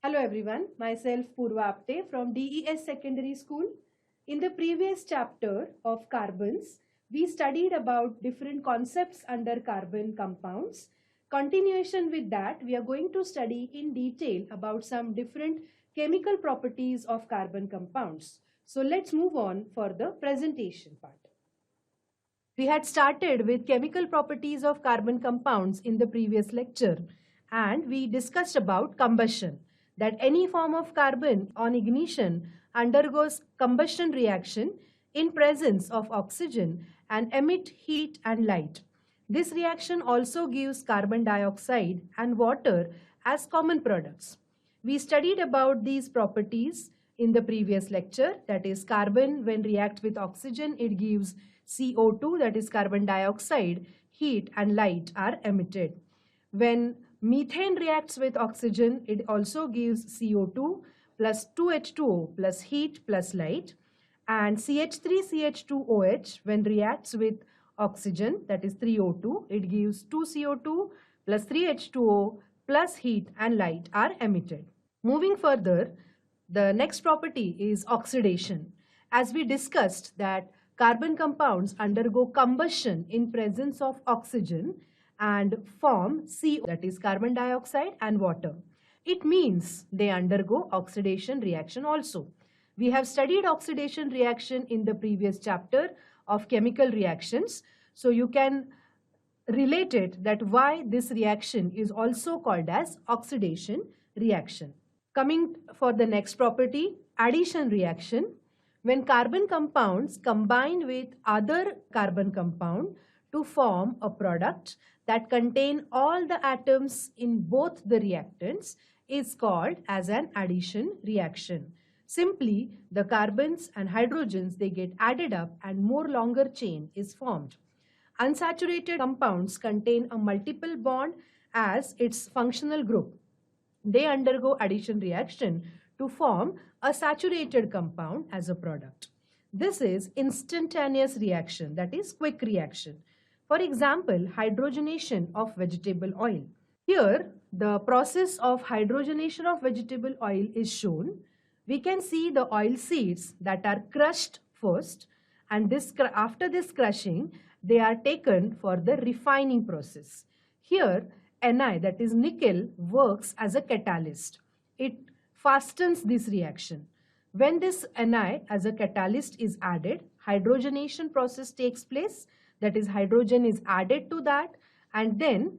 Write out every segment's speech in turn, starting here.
Hello everyone, myself Purva Apte from DES Secondary School. In the previous chapter of carbons, we studied about different concepts under carbon compounds. Continuation with that, we are going to study in detail about some different chemical properties of carbon compounds. So let's move on for the presentation part. We had started with chemical properties of carbon compounds in the previous lecture, and we discussed about combustion, that any form of carbon on ignition undergoes combustion reaction in presence of oxygen and emit heat and light. This reaction also gives carbon dioxide and water as common products. We studied about these properties in the previous lecture, that is carbon when reacts with oxygen, it gives CO2, that is carbon dioxide, heat and light are emitted. When methane reacts with oxygen, it also gives CO2 plus 2H2O plus heat plus light. And CH3CH2OH when reacts with oxygen, that is 3O2, it gives 2CO2 plus 3H2O plus heat and light are emitted. Moving further, the next property is oxidation. As we discussed that carbon compounds undergo combustion in presence of oxygen and form CO, that is carbon dioxide and water. It means they undergo oxidation reaction also. We have studied oxidation reaction in the previous chapter of chemical reactions. So you can relate it that why this reaction is also called as oxidation reaction. Coming for the next property, addition reaction. When carbon compounds combine with other carbon compound to form a product that contain all the atoms in both the reactants is called as an addition reaction. Simply, the carbons and hydrogens, they get added up and more longer chain is formed. Unsaturated compounds contain a multiple bond as its functional group. They undergo addition reaction to form a saturated compound as a product. This is instantaneous reaction, that is quick reaction. For example, hydrogenation of vegetable oil. Here, the process of hydrogenation of vegetable oil is shown. We can see the oil seeds that are crushed first, and after this crushing, they are taken for the refining process. Here, Ni, that is nickel, works as a catalyst. It fastens this reaction. When this Ni as a catalyst is added, hydrogenation process takes place, that is hydrogen is added to that, and then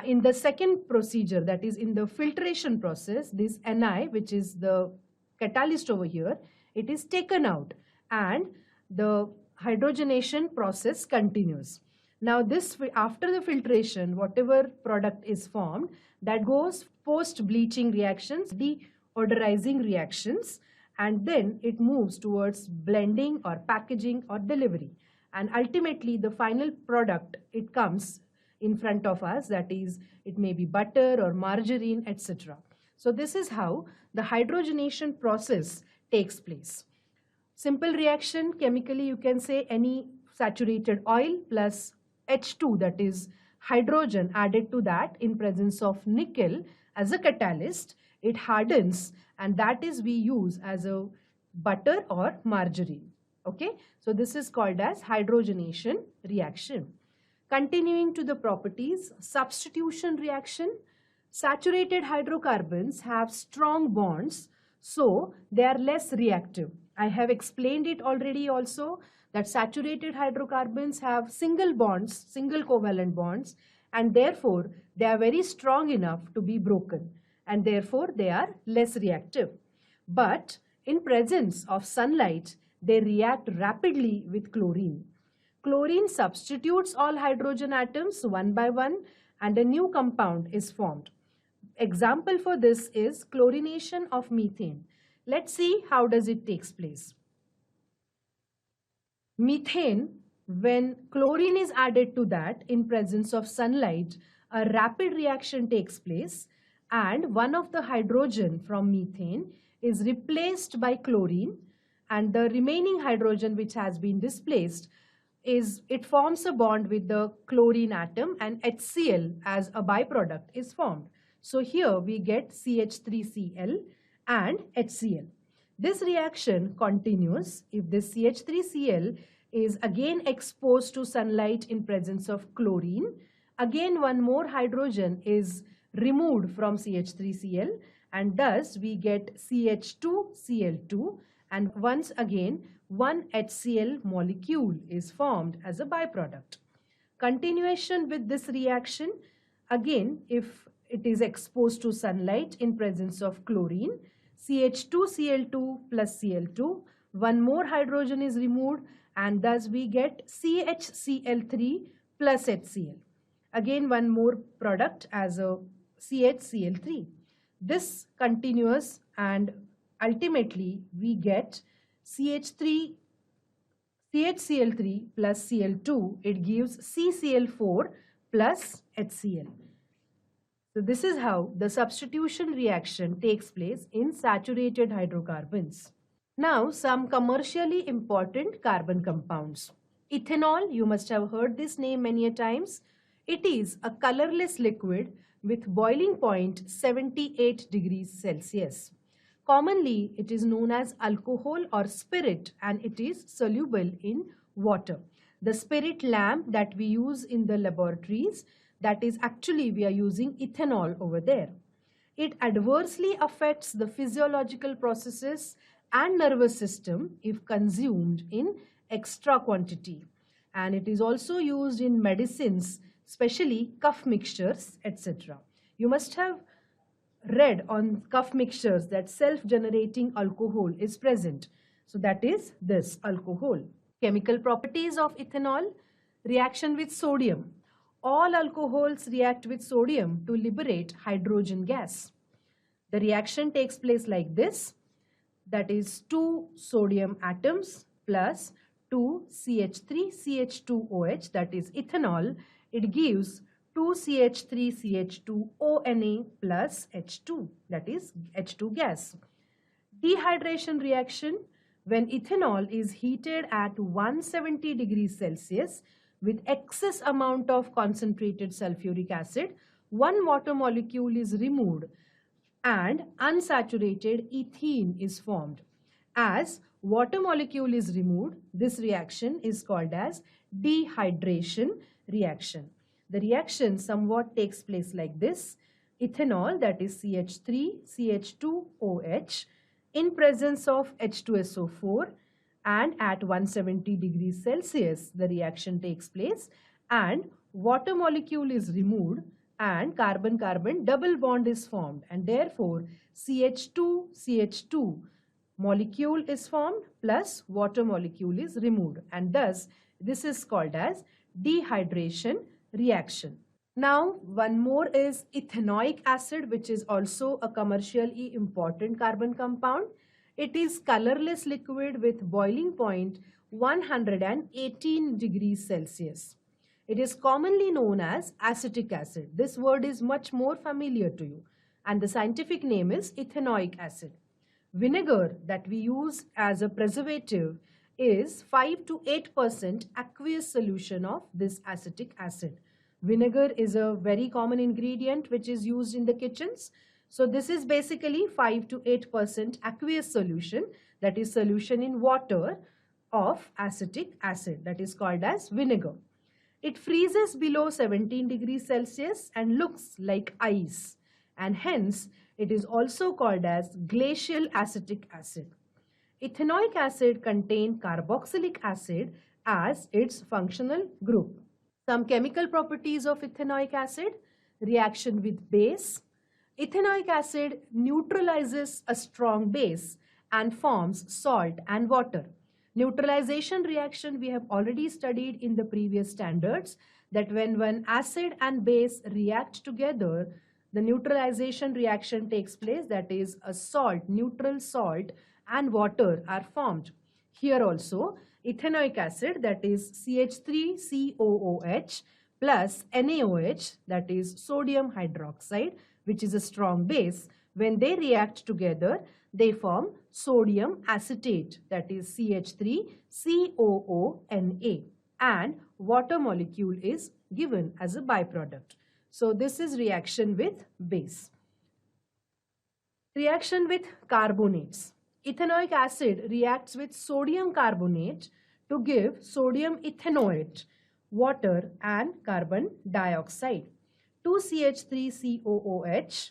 in the second procedure, that is in the filtration process, this Ni, which is the catalyst over here, it is taken out and the hydrogenation process continues. Now this, after the filtration, whatever product is formed, that goes post bleaching reactions, deodorizing reactions, and then it moves towards blending or packaging or delivery. And ultimately the final product, it comes in front of us, that is it may be butter or margarine, etc. So this is how the hydrogenation process takes place. Simple reaction, chemically you can say any saturated oil plus H2, that is hydrogen added to that in presence of nickel as a catalyst, it hardens, and that is we use as a butter or margarine. Okay, so this is called as hydrogenation reaction. Continuing to the properties, substitution reaction. Saturated hydrocarbons have strong bonds, so they are less reactive. I have explained it already also that saturated hydrocarbons have single bonds, single covalent bonds, and therefore they are very strong enough to be broken, and therefore they are less reactive. But in presence of sunlight, they react rapidly with chlorine. Chlorine substitutes all hydrogen atoms one by one and a new compound is formed. Example for this is chlorination of methane. Let's see how does it takes place. Methane, when chlorine is added to that in presence of sunlight, a rapid reaction takes place and one of the hydrogen from methane is replaced by chlorine, and the remaining hydrogen which has been displaced it forms a bond with the chlorine atom, and HCl as a byproduct is formed. So here we get CH3Cl and HCl. This reaction continues if this CH3Cl is again exposed to sunlight in presence of chlorine. Again, one more hydrogen is removed from CH3Cl, and thus we get CH2Cl2, and once again one HCl molecule is formed as a byproduct. Continuation with this reaction, again if it is exposed to sunlight in presence of chlorine, CH2Cl2 plus Cl2, one more hydrogen is removed, and thus we get CHCl3 plus HCl. Again one more product as a CHCl3. This continues and ultimately we get CHCl3 plus Cl2. It gives CCl4 plus HCl. So this is how the substitution reaction takes place in saturated hydrocarbons. Now some commercially important carbon compounds. Ethanol, you must have heard this name many times. It is a colorless liquid with boiling point 78 degrees Celsius. Commonly, it is known as alcohol or spirit, and it is soluble in water. The spirit lamp that we use in the laboratories, that is actually we are using ethanol over there. It adversely affects the physiological processes and nervous system if consumed in extra quantity. And it is also used in medicines, especially cough mixtures, etc. You must have read on cough mixtures that self-generating alcohol is present. So that is this alcohol. Chemical properties of ethanol: reaction with sodium. All alcohols react with sodium to liberate hydrogen gas. The reaction takes place like this. That is 2 sodium atoms plus 2 CH3CH2OH, that is ethanol. It gives 2 CH3CH2ONA plus H2, that is H2 gas. Dehydration reaction: when ethanol is heated at 170 degrees Celsius with excess amount of concentrated sulfuric acid, one water molecule is removed and unsaturated ethene is formed. As water molecule is removed, this reaction is called as dehydration reaction. The reaction somewhat takes place like this. Ethanol, that is CH3CH2OH, in presence of H2SO4, and at 170 degrees Celsius the reaction takes place, and water molecule is removed and carbon-carbon double bond is formed, and therefore CH2CH2 molecule is formed plus water molecule is removed, and thus this is called as dehydration reaction. Now one more is ethanoic acid, which is also a commercially important carbon compound. It is colorless liquid with boiling point 118 degrees Celsius. It is commonly known as acetic acid. This word is much more familiar to you, and the scientific name is ethanoic acid. Vinegar that we use as a preservative is 5 to 8% aqueous solution of this acetic acid. Vinegar is a very common ingredient which is used in the kitchens. So this is basically 5 to 8% aqueous solution, that is solution in water of acetic acid, that is called as vinegar. It freezes below 17 degrees Celsius and looks like ice, and hence it is also called as glacial acetic acid. Ethanoic acid contains carboxylic acid as its functional group. Some chemical properties of ethanoic acid: reaction with base. Ethanoic acid neutralizes a strong base and forms salt and water. Neutralization reaction we have already studied in the previous standards, that when one acid and base react together, the neutralization reaction takes place, that is a salt, neutral salt and water are formed. Here also ethanoic acid, that is CH3COOH plus NaOH, that is sodium hydroxide, which is a strong base. When they react together, they form sodium acetate, that is CH3COONA, and water molecule is given as a byproduct. So this is reaction with base. Reaction with carbonates. Ethanoic acid reacts with sodium carbonate to give sodium ethanoate, water and carbon dioxide. 2CH3COOH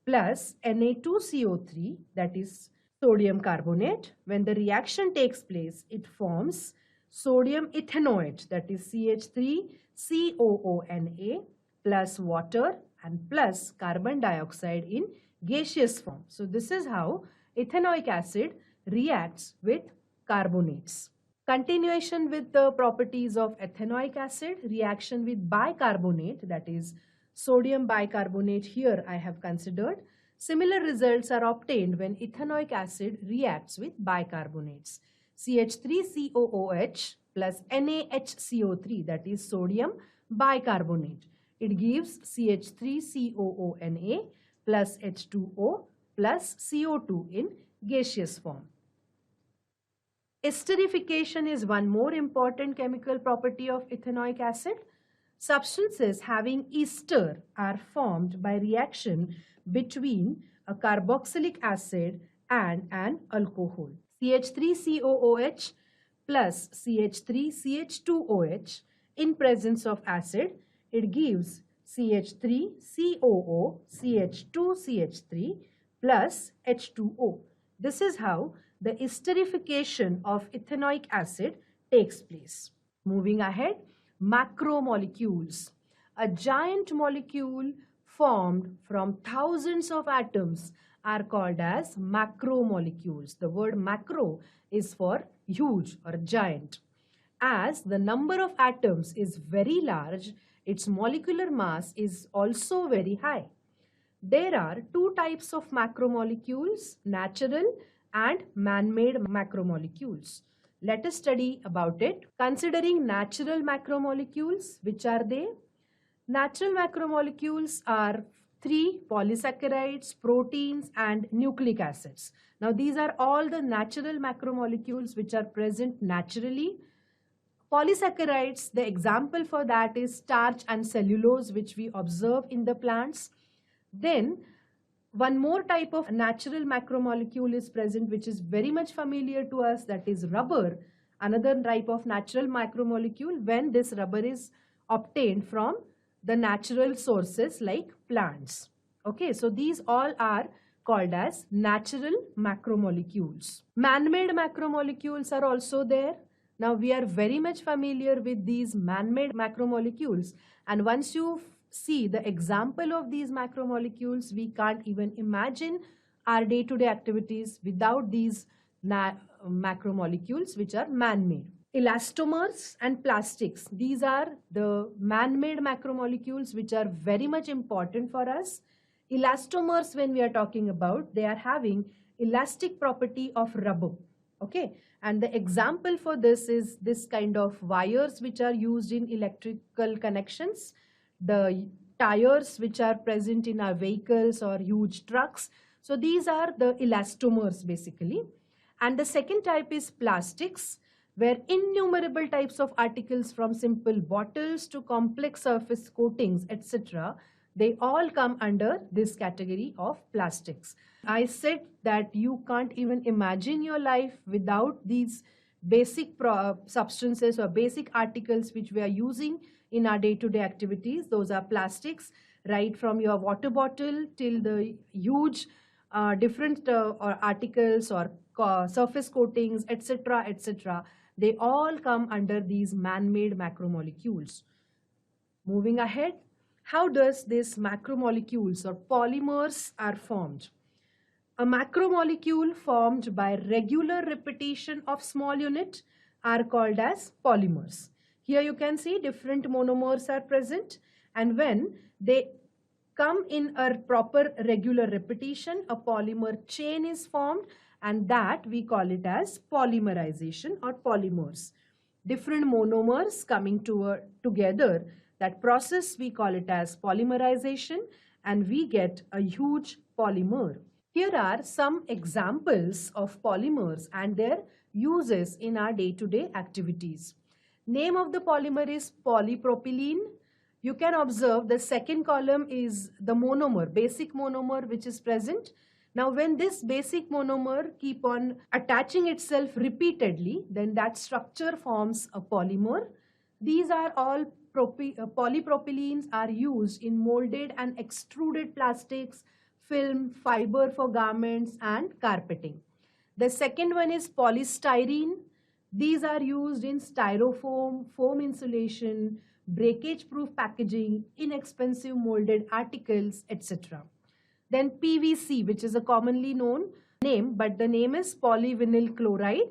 plus Na2CO3, that is sodium carbonate. When the reaction takes place, it forms sodium ethanoate, that is CH3COONA plus water and plus carbon dioxide in gaseous form. So this is how ethanoic acid reacts with carbonates. Continuation with the properties of ethanoic acid, reaction with bicarbonate, that is sodium bicarbonate here I have considered. Similar results are obtained when ethanoic acid reacts with bicarbonates. CH3COOH plus NaHCO3, that is sodium bicarbonate. It gives CH3COONA plus H2O plus CO2 in gaseous form. Esterification is one more important chemical property of ethanoic acid. Substances having ester are formed by reaction between a carboxylic acid and an alcohol. CH3COOH plus CH3CH2OH in presence of acid, it gives CH3COO CH2CH3 plus H2O. This is how the esterification of ethanoic acid takes place. Moving ahead, macromolecules. A giant molecule formed from thousands of atoms are called as macromolecules. The word macro is for huge or giant. As the number of atoms is very large, its molecular mass is also very high. There are two types of macromolecules, natural and man-made macromolecules. Let us study about it. Considering natural macromolecules, which are they? Natural macromolecules are 3 polysaccharides, proteins and nucleic acids. Now these are all the natural macromolecules which are present naturally. Polysaccharides, the example for that is starch and cellulose, which we observe in the plants. Then one more type of natural macromolecule is present which is very much familiar to us, that is rubber. Another type of natural macromolecule when this rubber is obtained from the natural sources like plants. Okay, so these all are called as natural macromolecules. Man-made macromolecules are also there. Now we are very much familiar with these man-made macromolecules, and once you see the example of these macromolecules, we can't even imagine our day-to-day activities without these macromolecules which are man-made. Elastomers and plastics, these are the man-made macromolecules which are very much important for us. Elastomers, when we are talking about, they are having elastic property of rubber. Okay, and the example for this is this kind of wires which are used in electrical connections, the tires which are present in our vehicles or huge trucks. So these are the elastomers basically. And the second type is plastics, where innumerable types of articles from simple bottles to complex surface coatings, etc., they all come under this category of plastics. I said that you can't even imagine your life without these basic substances or basic articles which we are using in our day-to-day activities. Those are plastics, right from your water bottle till the huge different articles or surface coatings, etc., etc. They all come under these man-made macromolecules. Moving ahead, how does these macromolecules or polymers are formed? A macromolecule formed by regular repetition of small unit are called as polymers. Here you can see different monomers are present, and when they come in a proper regular repetition, a polymer chain is formed, and that we call it as polymerization or polymers. Different monomers coming together, that process we call it as polymerization, and we get a huge polymer. Here are some examples of polymers and their uses in our day-to-day activities. Name of the polymer is polypropylene. You can observe the second column is the monomer, basic monomer which is present. Now, when this basic monomer keep on attaching itself repeatedly, then that structure forms a polymer. These are all polypropylenes are used in molded and extruded plastics, film, fiber for garments and carpeting. The second one is polystyrene. These are used in styrofoam, foam insulation, breakage-proof packaging, inexpensive molded articles, etc. Then PVC, which is a commonly known name, but the name is polyvinyl chloride,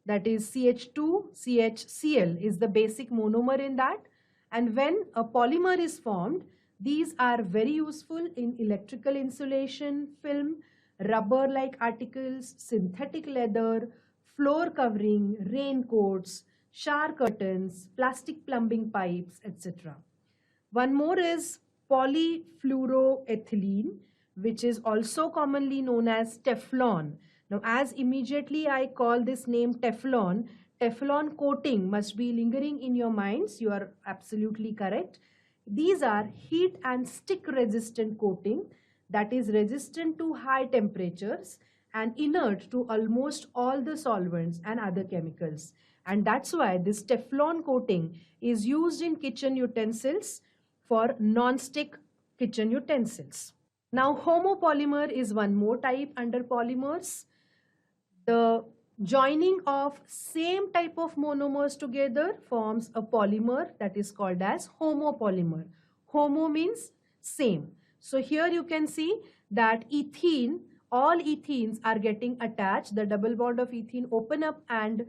that is CH2CHCl is the basic monomer in that. And when a polymer is formed, these are very useful in electrical insulation, film, rubber-like articles, synthetic leather, floor covering, raincoats, shower curtains, plastic plumbing pipes, etc. One more is polyfluoroethylene, which is also commonly known as Teflon. Now, as immediately I call this name Teflon, Teflon coating must be lingering in your minds. You are absolutely correct. These are heat and stick resistant coating that is resistant to high temperatures and inert to almost all the solvents and other chemicals. And that's why this Teflon coating is used in kitchen utensils for non-stick kitchen utensils. Now, homopolymer is one more type under polymers. The joining of same type of monomers together forms a polymer that is called as homopolymer. Homo means same. So here you can see that ethene, all ethenes are getting attached. The double bond of ethene open up and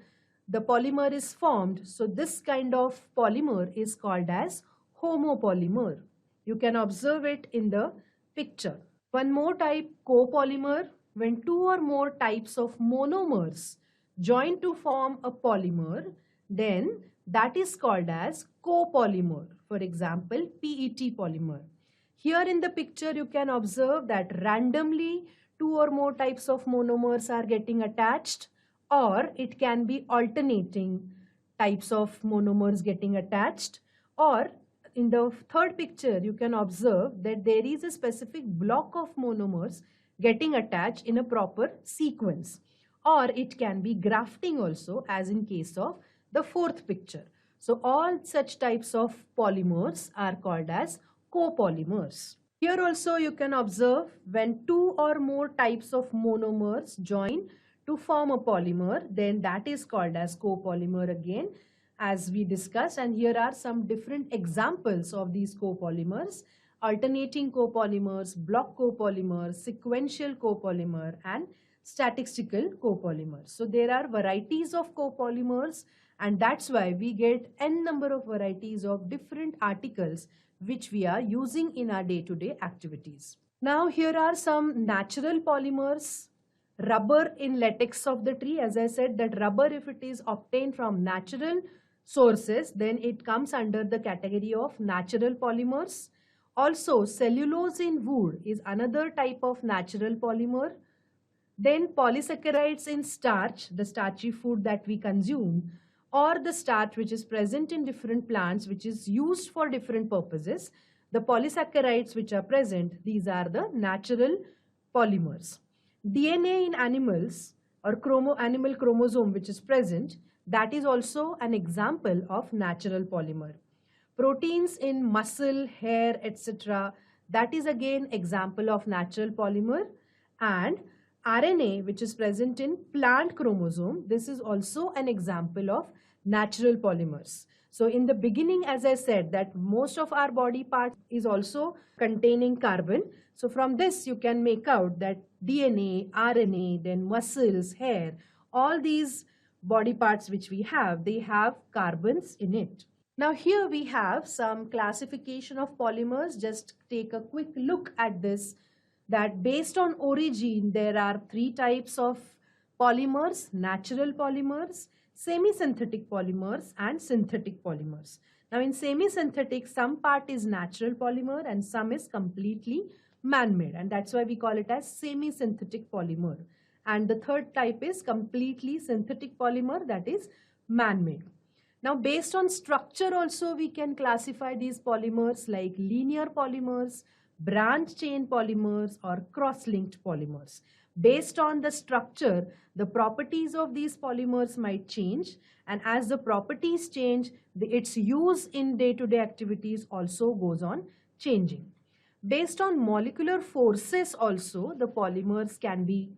the polymer is formed. So this kind of polymer is called as homopolymer. You can observe it in the picture. One more type, copolymer, when two or more types of monomers join to form a polymer, then that is called as copolymer. For example, PET polymer. Here in the picture, you can observe that randomly two or more types of monomers are getting attached, or it can be alternating types of monomers getting attached, or in the third picture, you can observe that there is a specific block of monomers getting attached in a proper sequence. Or it can be grafting also, as in case of the fourth picture. So all such types of polymers are called as copolymers. Here also you can observe when two or more types of monomers join to form a polymer, then that is called as copolymer again, as we discussed. And here are some different examples of these copolymers: alternating copolymers, block copolymers, sequential copolymer, and statistical copolymers. So there are varieties of copolymers, and that's why we get n number of varieties of different articles which we are using in our day-to-day activities. Now here are some natural polymers. Rubber in latex of the tree. As I said, that rubber, if it is obtained from natural sources, then it comes under the category of natural polymers. Also, cellulose in wood is another type of natural polymer. Then polysaccharides in starch, the starchy food that we consume, or the starch which is present in different plants which is used for different purposes. The polysaccharides which are present, these are the natural polymers. DNA in animals or animal chromosome which is present, that is also an example of natural polymer. Proteins in muscle, hair, etc., that is again example of natural polymer. And RNA which is present in plant chromosome, this is also an example of natural polymers. So in the beginning, as I said, that most of our body parts is also containing carbon. So from this you can make out that DNA, RNA, then muscles, hair, all these body parts which we have, they have carbons in it. Now here we have some classification of polymers. Just take a quick look at this, that based on origin, there are three types of polymers: natural polymers, semi-synthetic polymers, and synthetic polymers. Now in semi-synthetic, some part is natural polymer and some is completely man-made, and that's why we call it as semi-synthetic polymer. And the third type is completely synthetic polymer, that is man-made. Now based on structure also we can classify these polymers like linear polymers, branch chain polymers, or cross-linked polymers. Based on the structure, the properties of these polymers might change, and as the properties change, its use in day-to-day activities also goes on changing. Based on molecular forces also, the polymers can be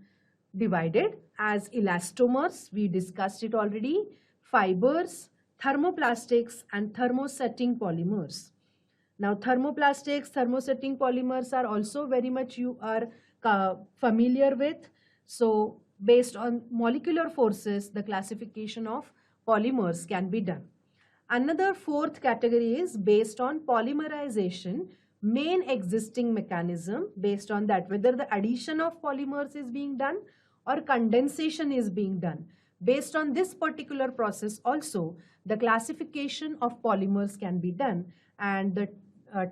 divided as elastomers, we discussed it already, fibers, thermoplastics, and thermosetting polymers. Now, thermoplastics, thermosetting polymers are also very much you are familiar with. So, based on molecular forces, the classification of polymers can be done. Another fourth category is based on polymerization, main existing mechanism. Based on that, whether the addition of polymers is being done or condensation is being done. Based on this particular process also, the classification of polymers can be done, and the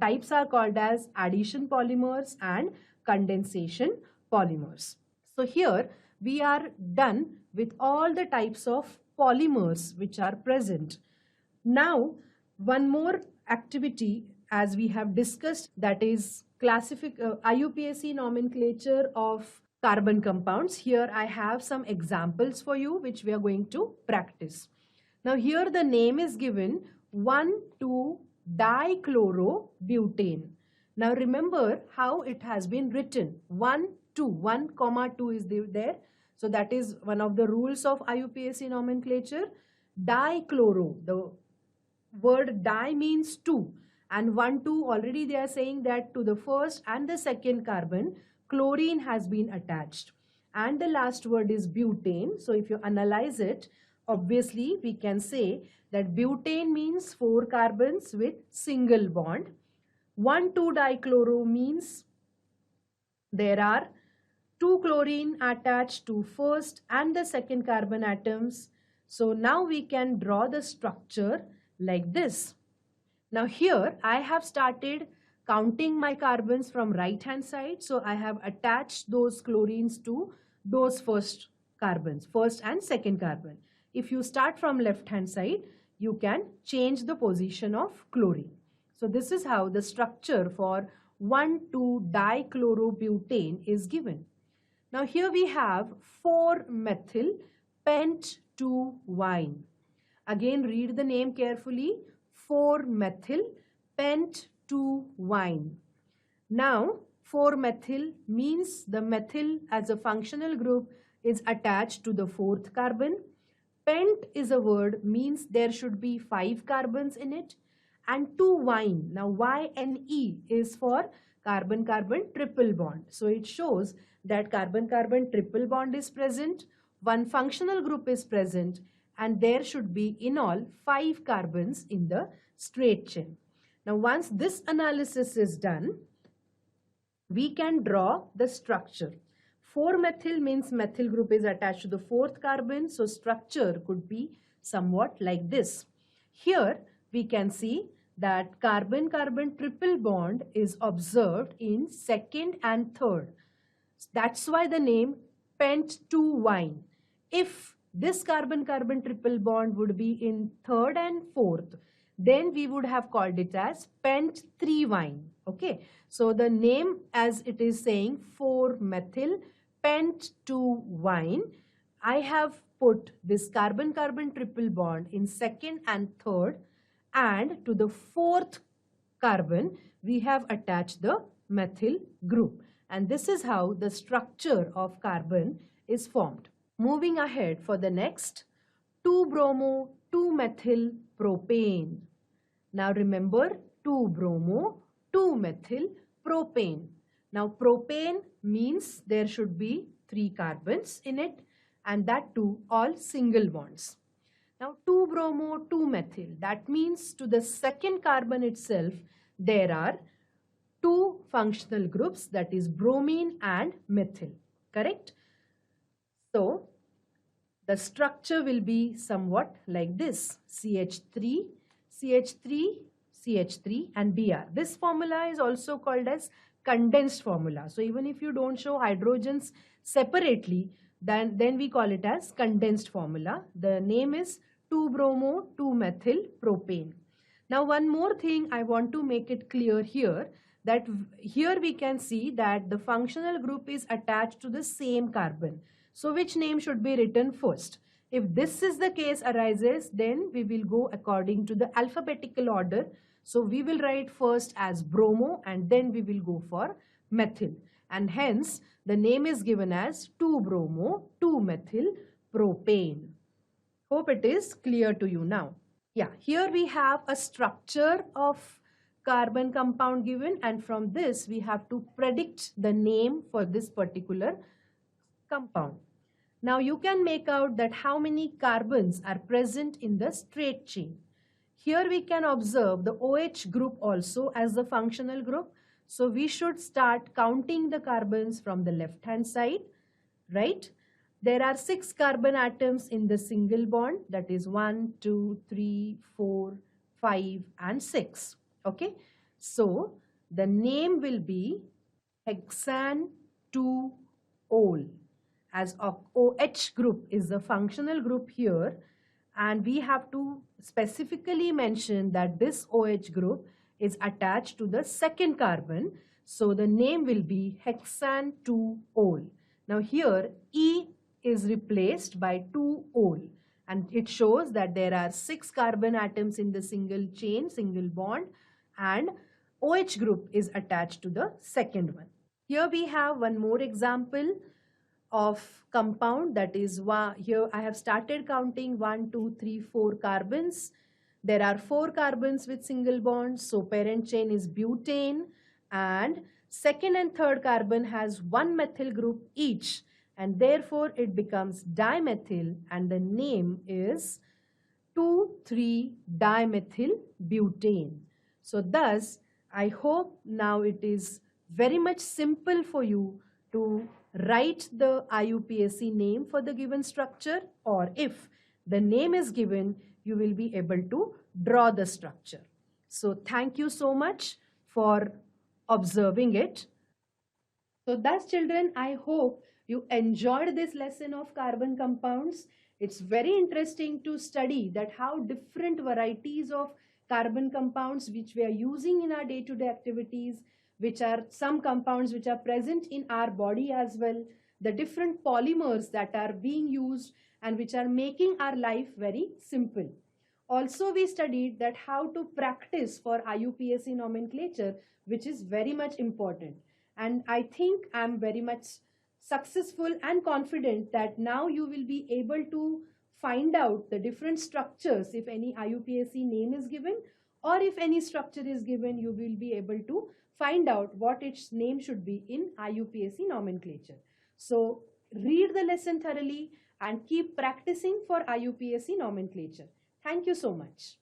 types are called as addition polymers and condensation polymers. So here we are done with all the types of polymers which are present. Now, one more activity as we have discussed, that is IUPAC nomenclature of carbon compounds. Here I have some examples for you which we are going to practice. Now here the name is given 1,2-dichlorobutane. Now remember how it has been written. 1, 2 is there. So that is one of the rules of IUPAC nomenclature. Dichloro, the word di means 2, and 1, 2 already they are saying that to the first and the second carbon chlorine has been attached, and the last word is butane. So if you analyze it, obviously we can say that butane means 4 carbons with single bond. 1,2-dichloro means there are 2 chlorine attached to first and the second carbon atoms. So now we can draw the structure like this. Now here I have started counting my carbons from right hand side. So I have attached those chlorines to those first carbons, first and second carbon. If you start from left hand side, you can change the position of chlorine. So this is how the structure for 1,2-dichlorobutane is given. Now here we have 4-methyl pent-2-wine. Again, read the name carefully. 4-methyl pent-2-wine. Now 4-methyl means the methyl as a functional group is attached to the 4th carbon. Pent is a word, means there should be 5 carbons in it. And 2-wine, now YNE is for carbon-carbon triple bond. So it shows that carbon-carbon triple bond is present, one functional group is present, and there should be in all 5 carbons in the straight chain. Now once this analysis is done, we can draw the structure. 4-methyl means methyl group is attached to the 4th carbon, so structure could be somewhat like this. Here we can see that carbon-carbon triple bond is observed in 2nd and 3rd. That's why the name pent-2-wine. If this carbon-carbon triple bond would be in 3rd and 4th, then we would have called it as pent-3-wine. Okay, so the name as it is saying 4-methyl pent-2-wine. I have put this carbon-carbon triple bond in 2nd and 3rd, and to the 4th carbon we have attached the methyl group, and this is how the structure of carbon is formed. Moving ahead for the next, 2-bromo 2-methyl propane. Now remember, 2-bromo 2-methyl propane. Now propane means there should be 3 carbons in it, and that too all single bonds. Now 2-bromo 2-methyl, that means to the 2nd carbon itself there are 2 functional groups, that is bromine and methyl, correct? So the structure will be somewhat like this: CH3, CH3, CH3 and Br. This formula is also called as condensed formula. So even if you don't show hydrogens separately, then we call it as condensed formula. The name is 2-bromo 2-methyl propane. Now one more thing I want to make it clear here, that here we can see that the functional group is attached to the same carbon. So which name should be written first? If this is the case arises, then we will go according to the alphabetical order. So we will write first as bromo and then we will go for methyl. And hence the name is given as 2-bromo, 2-methyl propane. Hope it is clear to you now. Yeah, here we have a structure of carbon compound given, and from this we have to predict the name for this particular compound. Now you can make out that how many carbons are present in the straight chain. Here we can observe the OH group also as the functional group. So we should start counting the carbons from the left hand side, right? There are 6 carbon atoms in the single bond, that is 1, 2, 3, 4, 5 and 6. Okay, so the name will be hexane 2-ol, as OH group is the functional group here, and we have to specifically mention that this OH group is attached to the second carbon. So the name will be hexane 2-ol. Now here E is replaced by 2-ol, and it shows that there are 6 carbon atoms in the single chain, single bond, and OH group is attached to the second one. Here we have one more example of compound, that is here I have started counting 1, 2, 3, 4 carbons. There are 4 carbons with single bonds, so parent chain is butane, and second and third carbon has 1 methyl group each, and therefore it becomes dimethyl, and the name is 2,3-dimethyl butane. So thus I hope now it is very much simple for you to write the IUPAC name for the given structure, or if the name is given, you will be able to draw the structure. So thank you so much for observing it. So thus children, I hope you enjoyed this lesson of carbon compounds. It's very interesting to study that how different varieties of carbon compounds which we are using in our day-to-day activities, which are some compounds which are present in our body as well, the different polymers that are being used and which are making our life very simple. Also, we studied that how to practice for IUPAC nomenclature, which is very much important. And I think I'm very much successful and confident that now you will be able to find out the different structures if any IUPAC name is given, or if any structure is given, you will be able to find out what its name should be in IUPAC nomenclature. So read the lesson thoroughly and keep practicing for IUPAC nomenclature. Thank you so much.